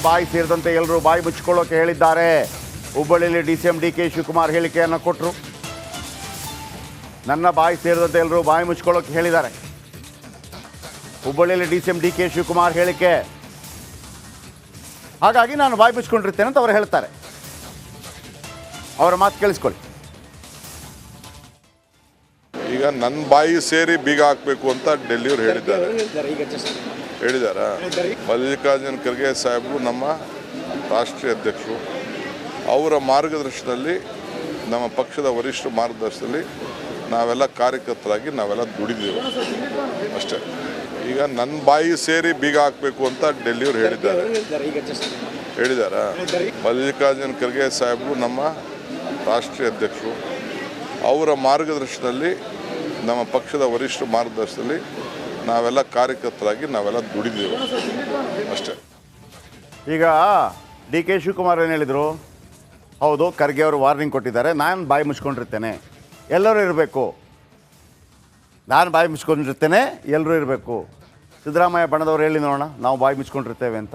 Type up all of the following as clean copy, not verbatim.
ಬಾಯಿ ಸೇರಿದಂತೆ ಎಲ್ಲರೂ ಬಾಯಿ ಮುಚ್ಚಿಕೊಳ್ಳೋಕೆ ಹೇಳಿದ್ದಾರೆ. ಹುಬ್ಬಳ್ಳಿಯಲ್ಲಿ ಡಿ.ಸಿ.ಎಂ. ಡಿ.ಕೆ. ಶಿವಕುಮಾರ್ ಹೇಳಿಕೆಯನ್ನು ಕೊಟ್ಟರು. ನನ್ನ ಬಾಯಿ ಸೇರಿದಂತೆ ಎಲ್ಲರೂ ಬಾಯಿ ಮುಚ್ಚಿಕೊಳ್ಳೋಕೆ ಹೇಳಿದ್ದಾರೆ. ಹುಬ್ಬಳ್ಳಿಯಲ್ಲಿ ಡಿ.ಸಿ.ಎಂ. ಡಿ.ಕೆ. ಶಿವಕುಮಾರ್ ಹೇಳಿಕೆ, ಹಾಗಾಗಿ ನಾನು ಬಾಯಿ ಮುಚ್ಕೊಂಡಿರ್ತೇನೆ ಅಂತ ಅವರು ಹೇಳ್ತಾರೆ. ಅವರ ಮಾತು ಕೇಳಿಸ್ಕೊಳ್ಳಿ. ಈಗ ನನ್ನ ಬಾಯಿ ಸೇರಿ ಬೀಗ ಹಾಕಬೇಕು ಅಂತ ಡೆಲ್ಲಿಯವರು ಹೇಳಿದ್ದಾರೆ. ಮಲ್ಲಿಕಾರ್ಜುನ ಖರ್ಗೆ ಸಾಹೇಬರು ನಮ್ಮ ರಾಷ್ಟ್ರೀಯ ಅಧ್ಯಕ್ಷರು. ಅವರ ಮಾರ್ಗದರ್ಶನದಲ್ಲಿ, ನಮ್ಮ ಪಕ್ಷದ ವರಿಷ್ಠ ಮಾರ್ಗದರ್ಶನದಲ್ಲಿ ನಾವೆಲ್ಲ ಕಾರ್ಯಕರ್ತರಾಗಿ ನಾವೆಲ್ಲ ದುಡಿದೀವಿ ಅಷ್ಟೇ. ಈಗ ನನ್ನ ಬಾಯಿ ಸೇರಿ ಬೀಗ ಹಾಕಬೇಕು ಅಂತ ಡೆಲ್ಲಿಯವರು ಹೇಳಿದ್ದಾರೆ. ಮಲ್ಲಿಕಾರ್ಜುನ ಖರ್ಗೆ ಸಾಹೇಬರು ನಮ್ಮ ರಾಷ್ಟ್ರೀಯ ಅಧ್ಯಕ್ಷರು. ಅವರ ಮಾರ್ಗದರ್ಶನದಲ್ಲಿ, ನಮ್ಮ ಪಕ್ಷದ ವರಿಷ್ಠ ಮಾರ್ಗದರ್ಶನದಲ್ಲಿ ನಾವೆಲ್ಲ ಕಾರ್ಯಕರ್ತರಾಗಿ ನಾವೆಲ್ಲ ದುಡಿದೀವಿ ಅಷ್ಟೇ. ಈಗ ಡಿ.ಕೆ. ಶಿವಕುಮಾರ್ ಏನು ಹೇಳಿದರು? ಹೌದು, ಖರ್ಗೆ ಅವರು ವಾರ್ನಿಂಗ್ ಕೊಟ್ಟಿದ್ದಾರೆ. ನಾನು ಬಾಯಿ ಮುಚ್ಕೊಂಡಿರ್ತೇನೆ, ಎಲ್ಲರೂ ಇರಬೇಕು. ನಾನು ಬಾಯಿ ಮುಚ್ಕೊಂಡಿರ್ತೇನೆ, ಎಲ್ಲರೂ ಇರಬೇಕು. ಸಿದ್ದರಾಮಯ್ಯ ಬಣದವ್ರು ಹೇಳಿ ನೋಡೋಣ, ನಾವು ಬಾಯಿ ಮುಚ್ಕೊಂಡಿರ್ತೇವೆ ಅಂತ.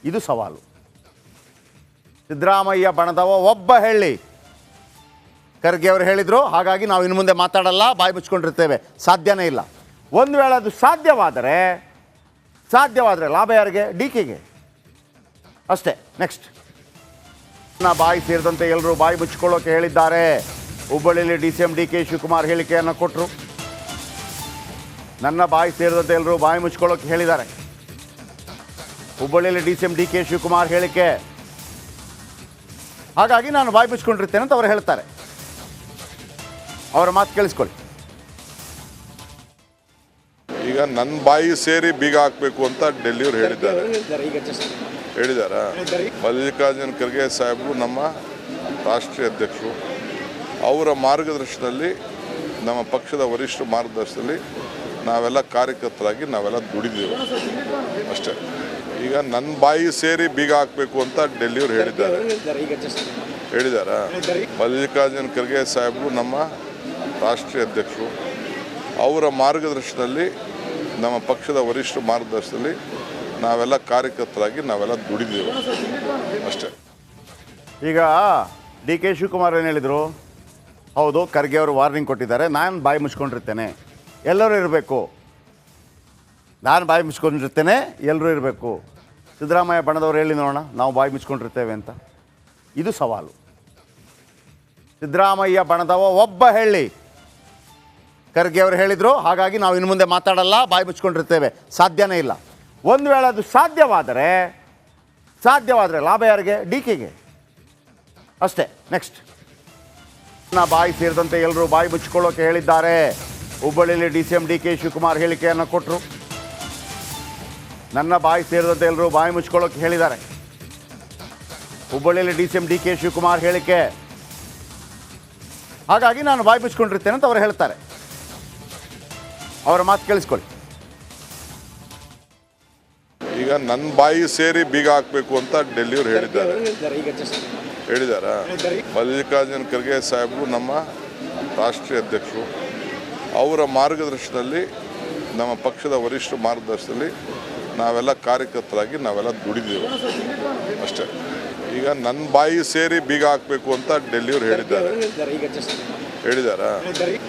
ಇದು ಸವಾಲು. ಸಿದ್ದರಾಮಯ್ಯ ಬಣದವ ಒಬ್ಬ ಹೇಳಿ, ಖರ್ಗೆ ಅವರು ಹೇಳಿದರು, ಹಾಗಾಗಿ ನಾವು ಇನ್ನು ಮುಂದೆ ಮಾತಾಡಲ್ಲ, ಬಾಯಿ ಮುಚ್ಕೊಂಡಿರ್ತೇವೆ. ಸಾಧ್ಯನೇ ಇಲ್ಲ. ಒಂದು ವೇಳೆ ಅದು ಸಾಧ್ಯವಾದರೆ ಲಾಭ ಯಾರಿಗೆ? ಡಿ.ಕೆ.ಗೆ ಅಷ್ಟೇ. ನೆಕ್ಸ್ಟ್, ಬಾಯಿ ಸೇರಿದಂತೆ ಎಲ್ಲರೂ ಬಾಯಿ ಮುಚ್ಚಿಕೊಳ್ಳೋಕೆ ಹೇಳಿದ್ದಾರೆ. ಹುಬ್ಬಳ್ಳಿಯಲ್ಲಿ ಡಿ.ಸಿ.ಎಂ. ಡಿ.ಕೆ. ಶಿವಕುಮಾರ್ ಹೇಳಿಕೆಯನ್ನು ಕೊಟ್ಟರು. ನನ್ನ ಬಾಯಿ ಸೇರಿದಂತೆ ಎಲ್ಲರೂ ಬಾಯಿ ಮುಚ್ಚಿಕೊಳ್ಳೋಕೆ ಹೇಳಿದ್ದಾರೆ. ಹುಬ್ಬಳ್ಳಿಯಲ್ಲಿ ಡಿ.ಸಿ.ಎಂ. ಡಿ.ಕೆ. ಶಿವಕುಮಾರ್ ಹೇಳಿಕೆ, ಹಾಗಾಗಿ ನಾನು ಬಾಯಿ ಮುಚ್ಕೊಂಡಿರ್ತೇನೆ ಅಂತ ಅವರು ಹೇಳ್ತಾರೆ. ಅವರ ಮಾತು ಕೇಳಿಸ್ಕೊಳ್ಳಿ. ಈಗ ನನ್ನ ಬಾಯಿ ಸೇರಿ ಬೀಗ ಹಾಕಬೇಕು ಅಂತ ಡೆಲ್ಲಿಯವರು ಹೇಳಿದ್ದಾರೆ. ಮಲ್ಲಿಕಾರ್ಜುನ ಖರ್ಗೆ ಸಾಹೇಬರು ನಮ್ಮ ರಾಷ್ಟ್ರೀಯ ಅಧ್ಯಕ್ಷರು. ಅವರ ಮಾರ್ಗದರ್ಶನದಲ್ಲಿ, ನಮ್ಮ ಪಕ್ಷದ ವರಿಷ್ಠ ಮಾರ್ಗದರ್ಶನದಲ್ಲಿ ನಾವೆಲ್ಲ ಕಾರ್ಯಕರ್ತರಾಗಿ ನಾವೆಲ್ಲ ದುಡಿದೀವಿ ಅಷ್ಟೇ. ಈಗ ನನ್ನ ಬಾಯಿ ಸೇರಿ ಬೀಗ ಹಾಕಬೇಕು ಅಂತ ಡೆಲ್ಲಿಯವರು ಹೇಳಿದ್ದಾರೆ. ಮಲ್ಲಿಕಾರ್ಜುನ ಖರ್ಗೆ ಸಾಹೇಬರು ನಮ್ಮ ರಾಷ್ಟ್ರೀಯ ಅಧ್ಯಕ್ಷರು. ಅವರ ಮಾರ್ಗದರ್ಶನದಲ್ಲಿ, ನಮ್ಮ ಪಕ್ಷದ ವರಿಷ್ಠ ಮಾರ್ಗದರ್ಶನದಲ್ಲಿ ನಾವೆಲ್ಲ ಕಾರ್ಯಕರ್ತರಾಗಿ ನಾವೆಲ್ಲ ದುಡಿದೀವಿ ಅಷ್ಟೇ. ಈಗ ಡಿ.ಕೆ. ಶಿವಕುಮಾರ್ ಏನು ಹೇಳಿದರು? ಹೌದು, ಖರ್ಗೆ ಅವರು ವಾರ್ನಿಂಗ್ ಕೊಟ್ಟಿದ್ದಾರೆ. ನಾನು ಬಾಯಿ ಮುಚ್ಕೊಂಡಿರ್ತೇನೆ, ಎಲ್ಲರೂ ಇರಬೇಕು. ನಾನು ಬಾಯಿ ಮುಚ್ಕೊಂಡಿರ್ತೇನೆ, ಎಲ್ಲರೂ ಇರಬೇಕು. ಸಿದ್ದರಾಮಯ್ಯ ಬಣದವ್ರು ಹೇಳಿ ನೋಡೋಣ, ನಾವು ಬಾಯಿ ಮುಚ್ಕೊಂಡಿರ್ತೇವೆ ಅಂತ. ಇದು ಸವಾಲು. ಸಿದ್ದರಾಮಯ್ಯ ಬಣದವ ಒಬ್ಬ ಹೇಳಿ, ಖರ್ಗೆ ಅವರು ಹೇಳಿದರು, ಹಾಗಾಗಿ ನಾವು ಇನ್ನು ಮುಂದೆ ಮಾತಾಡಲ್ಲ, ಬಾಯಿ ಮುಚ್ಕೊಂಡಿರ್ತೇವೆ. ಸಾಧ್ಯನೇ ಇಲ್ಲ. ಒಂದು ವೇಳೆ ಅದು ಸಾಧ್ಯವಾದರೆ ಲಾಭ ಯಾರಿಗೆ? ಡಿ.ಕೆ.ಗೆ ಅಷ್ಟೇ. ನೆಕ್ಸ್ಟ್, ಬಾಯಿ ಸೇರಿದಂತೆ ಎಲ್ಲರೂ ಬಾಯಿ ಮುಚ್ಚಿಕೊಳ್ಳೋಕೆ ಹೇಳಿದ್ದಾರೆ. ಹುಬ್ಬಳ್ಳಿಯಲ್ಲಿ ಡಿ.ಸಿ.ಎಂ. ಡಿ.ಕೆ. ಶಿವಕುಮಾರ್ ಹೇಳಿಕೆಯನ್ನು ಕೊಟ್ಟರು. ನನ್ನ ಬಾಯಿ ಸೇರಿದಂತೆ ಎಲ್ಲರೂ ಬಾಯಿ ಮುಚ್ಚಿಕೊಳ್ಳೋಕೆ ಹೇಳಿದ್ದಾರೆ. ಹುಬ್ಬಳ್ಳಿಯಲ್ಲಿ ಡಿ.ಸಿ.ಎಂ. ಡಿ.ಕೆ. ಶಿವಕುಮಾರ್ ಹೇಳಿಕೆ, ಹಾಗಾಗಿ ನಾನು ಬಾಯಿ ಮುಚ್ಕೊಂಡಿರ್ತೇನೆ ಅಂತ ಅವರು ಹೇಳ್ತಾರೆ. ಅವರ ಮಾತು ಕೇಳಿಸ್ಕೊಳ್ಳಿ. ಈಗ ನನ್ನ ಬಾಯಿ ಸೇರಿ ಬೀಗ ಹಾಕಬೇಕು ಅಂತ ಡೆಲ್ಲಿಯವರು ಹೇಳಿದ್ದಾರೆ. ಮಲ್ಲಿಕಾರ್ಜುನ ಖರ್ಗೆ ಸಾಹೇಬರು ನಮ್ಮ ರಾಷ್ಟ್ರೀಯ ಅಧ್ಯಕ್ಷರು. ಅವರ ಮಾರ್ಗದರ್ಶನದಲ್ಲಿ, ನಮ್ಮ ಪಕ್ಷದ ವರಿಷ್ಠ ಮಾರ್ಗದರ್ಶನದಲ್ಲಿ ನಾವೆಲ್ಲ ಕಾರ್ಯಕರ್ತರಾಗಿ ನಾವೆಲ್ಲ ದುಡಿದೀವಿ ಅಷ್ಟೇ. ಈಗ ನನ್ನ ಬಾಯಿ ಸೇರಿ ಬೀಗ ಹಾಕಬೇಕು ಅಂತ ಡೆಲ್ಲಿಯವರು ಹೇಳಿದ್ದಾರೆ.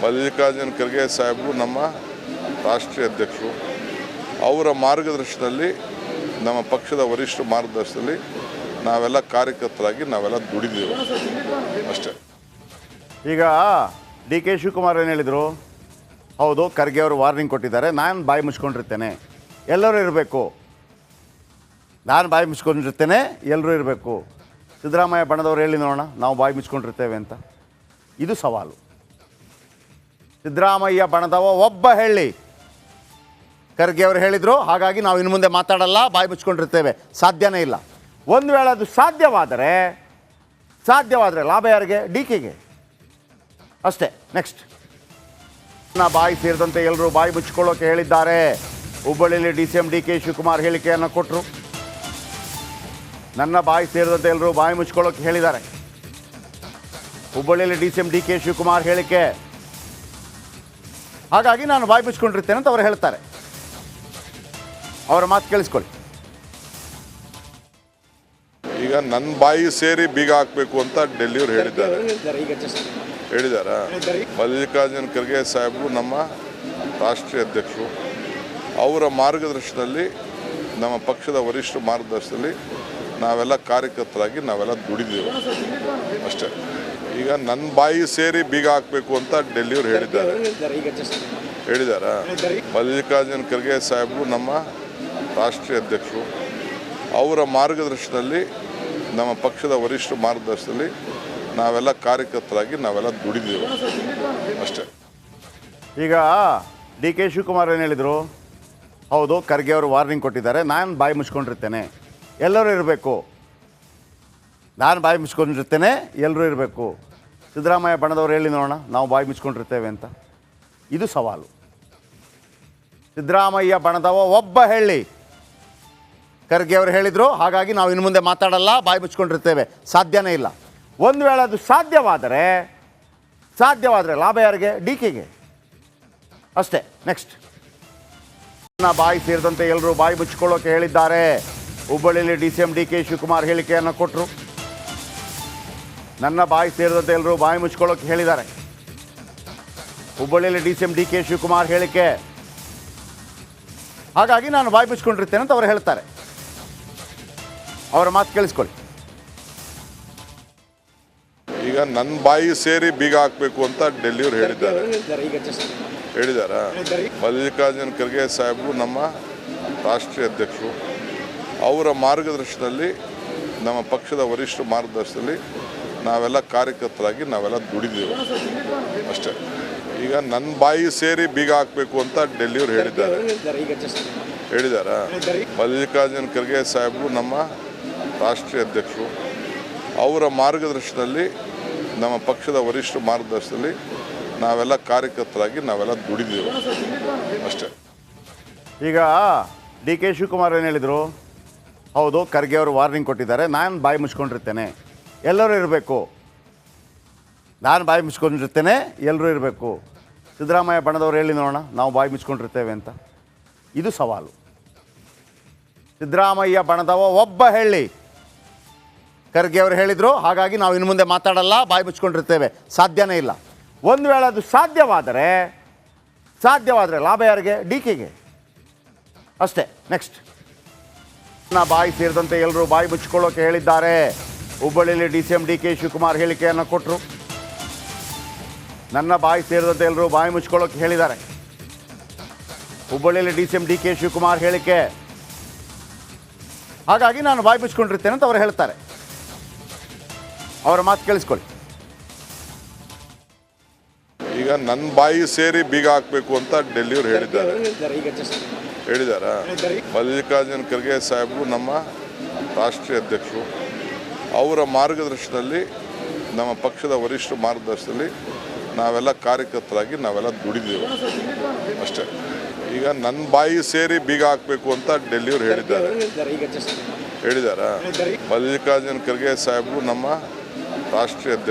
ಮಲ್ಲಿಕಾರ್ಜುನ ಖರ್ಗೆ ಸಾಹೇಬರು ನಮ್ಮ ರಾಷ್ಟ್ರೀಯ ಅಧ್ಯಕ್ಷರು. ಅವರ ಮಾರ್ಗದರ್ಶನದಲ್ಲಿ, ನಮ್ಮ ಪಕ್ಷದ ವರಿಷ್ಠ ಮಾರ್ಗದರ್ಶನದಲ್ಲಿ ನಾವೆಲ್ಲ ಕಾರ್ಯಕರ್ತರಾಗಿ ನಾವೆಲ್ಲ ದುಡಿದೀವಿ ಅಷ್ಟೇ. ಈಗ ಡಿ.ಕೆ. ಶಿವಕುಮಾರ್ ಏನು ಹೇಳಿದರು? ಹೌದು, ಖರ್ಗೆ ಅವರು ವಾರ್ನಿಂಗ್ ಕೊಟ್ಟಿದ್ದಾರೆ. ನಾನು ಬಾಯಿ ಮುಚ್ಕೊಂಡಿರ್ತೇನೆ, ಎಲ್ಲರೂ ಇರಬೇಕು. ನಾನು ಬಾಯಿ ಮುಚ್ಕೊಂಡಿರ್ತೇನೆ, ಎಲ್ಲರೂ ಇರಬೇಕು. ಸಿದ್ದರಾಮಯ್ಯ ಬಣದವ್ರು ಹೇಳಿ ನೋಡೋಣ, ನಾವು ಬಾಯಿ ಮುಚ್ಕೊಂಡಿರ್ತೇವೆ ಅಂತ. ಇದು ಸವಾಲು. ಸಿದ್ದರಾಮಯ್ಯ ಬಣದವ ಒಬ್ಬ ಹೇಳಿ, ಖರ್ಗೆ ಅವರು ಹೇಳಿದರು, ಹಾಗಾಗಿ ನಾವು ಇನ್ನು ಮುಂದೆ ಮಾತಾಡಲ್ಲ, ಬಾಯಿ ಮುಚ್ಕೊಂಡಿರ್ತೇವೆ. ಸಾಧ್ಯನೇ ಇಲ್ಲ. ಒಂದು ವೇಳೆ ಅದು ಸಾಧ್ಯವಾದರೆ ಲಾಭ ಯಾರಿಗೆ? ಡಿ.ಕೆ.ಗೆ ಅಷ್ಟೇ. ನೆಕ್ಸ್ಟ್, ಬಾಯಿ ಸೇರಿದಂತೆ ಎಲ್ಲರೂ ಬಾಯಿ ಮುಚ್ಚಿಕೊಳ್ಳೋಕೆ ಹೇಳಿದ್ದಾರೆ. ಹುಬ್ಬಳ್ಳಿಯಲ್ಲಿ ಡಿ.ಸಿ.ಎಂ. ಡಿ.ಕೆ. ಶಿವಕುಮಾರ್ ಹೇಳಿಕೆಯನ್ನು ಕೊಟ್ಟರು. ನನ್ನ ಬಾಯಿ ಸೇರಿದಂತೆ ಎಲ್ಲರೂ ಬಾಯಿ ಮುಚ್ಚಿಕೊಳ್ಳೋಕೆ ಹೇಳಿದ್ದಾರೆ. ಹುಬ್ಬಳ್ಳಿಯಲ್ಲಿ ಡಿ.ಸಿ.ಎಂ. ಡಿ.ಕೆ. ಶಿವಕುಮಾರ್ ಹೇಳಿಕೆ, ಹಾಗಾಗಿ ನಾನು ಬಾಯಿ ಮುಚ್ಕೊಂಡಿರ್ತೇನೆ ಅಂತ ಅವರು ಹೇಳ್ತಾರೆ. ಅವರ ಮಾತು ಕೇಳಿಸ್ಕೊಳ್ಳಿ. ನನ್ನ ಬಾಯಿ ಸೇರಿ ಬೀಗ ಹಾಕಬೇಕು ಅಂತ ಡೆಲ್ಲಿಯವರು ಹೇಳಿದ್ದಾರೆ. ಹೇಳಿದಾರಾ? ಮಲ್ಲಿಕಾರ್ಜುನ್ ಖರ್ಗೆ ಸಾಹೇಬರು ನಮ್ಮ ರಾಷ್ಟ್ರೀಯ ಅಧ್ಯಕ್ಷರು. ಅವರ ಮಾರ್ಗದರ್ಶನದಲ್ಲಿ, ನಮ್ಮ ಪಕ್ಷದ ವರಿಷ್ಠ ಮಾರ್ಗದರ್ಶನದಲ್ಲಿ ನಾವೆಲ್ಲ ಕಾರ್ಯಕರ್ತರಾಗಿ ನಾವೆಲ್ಲ ದುಡಿದೀವಿ ಅಷ್ಟೇ. ಈಗ ನನ್ನ ಬಾಯಿ ಸೇರಿ ಬೀಗ ಹಾಕಬೇಕು ಅಂತ ಡೆಲ್ಲಿಯವರು ಹೇಳಿದ್ದಾರೆ. ಹೇಳಿದಾರಾ? ಮಲ್ಲಿಕಾರ್ಜುನ್ ಖರ್ಗೆ ಸಾಹೇಬರು ನಮ್ಮ ರಾಷ್ಟ್ರೀಯ ಅಧ್ಯಕ್ಷರು. ಅವರ ಮಾರ್ಗದರ್ಶನದಲ್ಲಿ, ನಮ್ಮ ಪಕ್ಷದ ವರಿಷ್ಠ ಮಾರ್ಗದರ್ಶನದಲ್ಲಿ ನಾವೆಲ್ಲ ಕಾರ್ಯಕರ್ತರಾಗಿ ನಾವೆಲ್ಲ ದುಡಿದೀವಿ ಅಷ್ಟೇ. ಈಗ ಡಿ ಕೆ ಶಿವಕುಮಾರ್ ಏನು ಹೇಳಿದರು? ಹೌದು, ಖರ್ಗೆ ಅವರು ವಾರ್ನಿಂಗ್ ಕೊಟ್ಟಿದ್ದಾರೆ, ನಾನು ಬಾಯಿ ಮುಚ್ಕೊಂಡಿರ್ತೇನೆ, ಎಲ್ಲರೂ ಇರಬೇಕು, ನಾನು ಬಾಯಿ ಮುಚ್ಕೊಂಡಿರ್ತೇನೆ, ಎಲ್ಲರೂ ಇರಬೇಕು. ಸಿದ್ದರಾಮಯ್ಯ ಬಣದವ್ರು ಹೇಳಿ ನೋಡೋಣ, ನಾವು ಬಾಯಿ ಮುಚ್ಕೊಂಡಿರ್ತೇವೆ ಅಂತ. ಇದು ಸವಾಲು. ಸಿದ್ದರಾಮಯ್ಯ ಬಣದವ ಒಬ್ಬ ಹೇಳಿ, ಖರ್ಗೆ ಅವರು ಹೇಳಿದರು, ಹಾಗಾಗಿ ನಾವು ಇನ್ನು ಮುಂದೆ ಮಾತಾಡಲ್ಲ, ಬಾಯಿ ಮುಚ್ಕೊಂಡಿರ್ತೇವೆ, ಸಾಧ್ಯನೇ ಇಲ್ಲ. ಒಂದು ವೇಳೆ ಅದು ಸಾಧ್ಯವಾದರೆ ಲಾಭ ಯಾರಿಗೆ? ಡಿ ಕೆಗೆ ಅಷ್ಟೇ. ನೆಕ್ಸ್ಟ್, ನನ್ನ ಬಾಯಿ ಸೇರಿದಂತೆ ಎಲ್ಲರೂ ಬಾಯಿ ಮುಚ್ಕೊಳ್ಳೋಕೆ ಹೇಳಿದ್ದಾರೆ. ಹುಬ್ಬಳ್ಳಿಯಲ್ಲಿ DCM ಡಿ ಕೆ ಶಿವಕುಮಾರ್ ಹೇಳಿಕೆಯನ್ನು ಕೊಟ್ಟರು. ನನ್ನ ಬಾಯಿ ಸೇರಿದಂತೆ ಎಲ್ಲರೂ ಬಾಯಿ ಮುಚ್ಕೊಳ್ಳೋಕೆ ಹೇಳಿದ್ದಾರೆ. ಹುಬ್ಬಳ್ಳಿಯಲ್ಲಿ DCM ಡಿ ಕೆ ಶಿವಕುಮಾರ್ ಹೇಳಿಕೆ, ಹಾಗಾಗಿ ನಾನು ಬಾಯಿ ಮುಚ್ಕೊಂಡಿರ್ತೇನೆ ಅಂತ ಅವರು ಹೇಳ್ತಾರೆ. ಅವರ ಮಾತು ಕೇಳಿಸ್ಕೊಳ್ಳಿ. ಈಗ ನನ್ನ ಬಾಯಿ ಸೇರಿ ಬೀಗ ಹಾಕಬೇಕು ಅಂತ ಡೆಲ್ಲಿಯವರು ಹೇಳಿದ್ದಾರೆ. ಹೇಳಿದಾರಾ? ಮಲ್ಲಿಕಾರ್ಜುನ್ ಖರ್ಗೆ ಸಾಹೇಬರು ನಮ್ಮ ರಾಷ್ಟ್ರೀಯ ಅಧ್ಯಕ್ಷರು. ಅವರ ಮಾರ್ಗದರ್ಶನದಲ್ಲಿ, ನಮ್ಮ ಪಕ್ಷದ ವರಿಷ್ಠ ಮಾರ್ಗದರ್ಶನದಲ್ಲಿ ನಾವೆಲ್ಲ ಕಾರ್ಯಕರ್ತರಾಗಿ ನಾವೆಲ್ಲ ದುಡಿದೀವಿ ಅಷ್ಟೇ. ಈಗ ನನ್ನ ಬಾಯಿ ಸೇರಿ ಬೀಗ ಹಾಕಬೇಕು ಅಂತ ಡೆಲ್ಲಿಯವರು ಹೇಳಿದ್ದಾರೆ. ಹೇಳಿದಾರಾ? ಮಲ್ಲಿಕಾರ್ಜುನ್ ಖರ್ಗೆ ಸಾಹೇಬರು ನಮ್ಮ ರಾಷ್ಟ್ರೀಯ ಅಧ್ಯಕ್ಷರು. ಅವರ ಮಾರ್ಗದರ್ಶನದಲ್ಲಿ, ನಮ್ಮ ಪಕ್ಷದ ವರಿಷ್ಠ ಮಾರ್ಗದರ್ಶನದಲ್ಲಿ ನಾವೆಲ್ಲ ಕಾರ್ಯಕರ್ತರಾಗಿ ನಾವೆಲ್ಲ ದುಡಿದೀವಿ ಅಷ್ಟೇ. ಈಗ ಡಿ ಕೆ ಶಿವಕುಮಾರ್ ಏನು ಹೇಳಿದರು? ಹೌದು, ಖರ್ಗೆ ಅವರು ವಾರ್ನಿಂಗ್ ಕೊಟ್ಟಿದ್ದಾರೆ, ನಾನು ಬಾಯಿ ಮುಚ್ಕೊಂಡಿರ್ತೇನೆ, ಎಲ್ಲರೂ ಇರಬೇಕು, ನಾನು ಬಾಯಿ ಮುಚ್ಕೊಂಡಿರ್ತೇನೆ, ಎಲ್ಲರೂ ಇರಬೇಕು. ಸಿದ್ದರಾಮಯ್ಯ ಬಣದವ್ರು ಹೇಳಿ ನೋಡೋಣ, ನಾವು ಬಾಯಿ ಮುಚ್ಕೊಂಡಿರ್ತೇವೆ ಅಂತ. ಇದು ಸವಾಲು. ಸಿದ್ದರಾಮಯ್ಯ ಬಣದವ ಒಬ್ಬ ಹೇಳಿ, ಖರ್ಗೆ ಅವರು ಹೇಳಿದರು, ಹಾಗಾಗಿ ನಾವು ಇನ್ನು ಮುಂದೆ ಮಾತಾಡಲ್ಲ, ಬಾಯಿ ಮುಚ್ಕೊಂಡಿರ್ತೇವೆ, ಸಾಧ್ಯನೇ ಇಲ್ಲ. ಒಂದು ವೇಳೆ ಅದು ಸಾಧ್ಯವಾದರೆ ಲಾಭ ಯಾರಿಗೆ? ಡಿ ಕೆಗೆ ಅಷ್ಟೇ. ನೆಕ್ಸ್ಟ್, ನನ್ನ ಬಾಯಿ ಸೇರಿದಂತೆ ಎಲ್ಲರೂ ಬಾಯಿ ಮುಚ್ಕೊಳ್ಳೋಕೆ ಹೇಳಿದ್ದಾರೆ. ಹುಬ್ಬಳ್ಳಿಯಲ್ಲಿ DCM ಡಿ ಕೆ ಶಿವಕುಮಾರ್ ಹೇಳಿಕೆಯನ್ನು ಕೊಟ್ಟರು. ನನ್ನ ಬಾಯಿ ಸೇರಿದಂತೆ ಎಲ್ಲರೂ ಬಾಯಿ ಮುಚ್ಕೊಳ್ಳೋಕೆ ಹೇಳಿದ್ದಾರೆ. ಹುಬ್ಬಳ್ಳಿಯಲ್ಲಿ DCM ಡಿ ಕೆ ಶಿವಕುಮಾರ್ ಹೇಳಿಕೆ, ಹಾಗಾಗಿ ನಾನು ಬಾಯಿ ಮುಚ್ಕೊಂಡಿರ್ತೇನೆ ಅಂತ ಅವರು ಹೇಳ್ತಾರೆ. ಅವರ ಮಾತು ಕೇಳಿಸ್ಕೊಳ್ಳಿ. ಈಗ ನನ್ನ ಬಾಯಿ ಸೇರಿ ಬೀಗ ಹಾಕಬೇಕು ಅಂತ ಡೆಲ್ಲಿಯವರು ಹೇಳಿದ್ದಾರೆ. ಹೇಳಿದಾರಾ? ಮಲ್ಲಿಕಾರ್ಜುನ್ ಖರ್ಗೆ ಸಾಹೇಬರು ನಮ್ಮ ರಾಷ್ಟ್ರೀಯ ಅಧ್ಯಕ್ಷರು. ಅವರ ಮಾರ್ಗದರ್ಶನದಲ್ಲಿ, ನಮ್ಮ ಪಕ್ಷದ ವರಿಷ್ಠ ಮಾರ್ಗದರ್ಶನದಲ್ಲಿ ನಾವೆಲ್ಲ ಕಾರ್ಯಕರ್ತರಾಗಿ ನಾವೆಲ್ಲ ದುಡಿದೀವಿ ಅಷ್ಟೇ. ಈಗ ನನ್ನ ಬಾಯಿ ಸೇರಿ ಬೀಗ ಹಾಕಬೇಕು ಅಂತ ಡೆಲ್ಲಿಯವರು ಹೇಳಿದ್ದಾರೆ. ಹೇಳಿದಾರಾ? ಮಲ್ಲಿಕಾರ್ಜುನ್ ಖರ್ಗೆ ಸಾಹೇಬರು ನಮ್ಮ ರಾಷ್ಟ್ರೀಯ ಅಧ್ಯಕ್ಷರು.